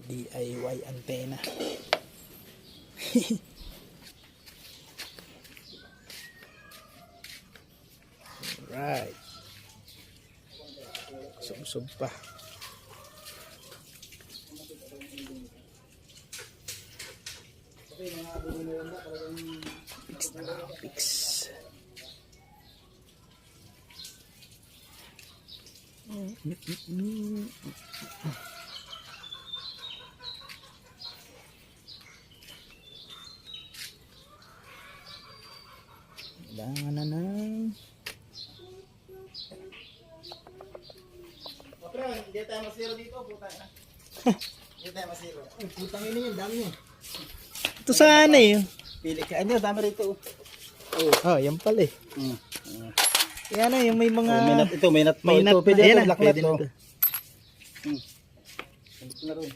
DIY antena. Right. Sub-sub pa. Fix na lang. Fix. Kailangan na ng Hindi tayo masiro dito, puta na. Hindi tayo masiro. Ay, putang ina yun, dami yun. ito sana eh. Pili ka, ano, dami rito. Oh, yan pala eh. Yan na, yung may mga... May nut ito, may nut pa. May Ito, nut pwede na. ito, Ayan na, black pwede nut na to. ito. Ito na rin.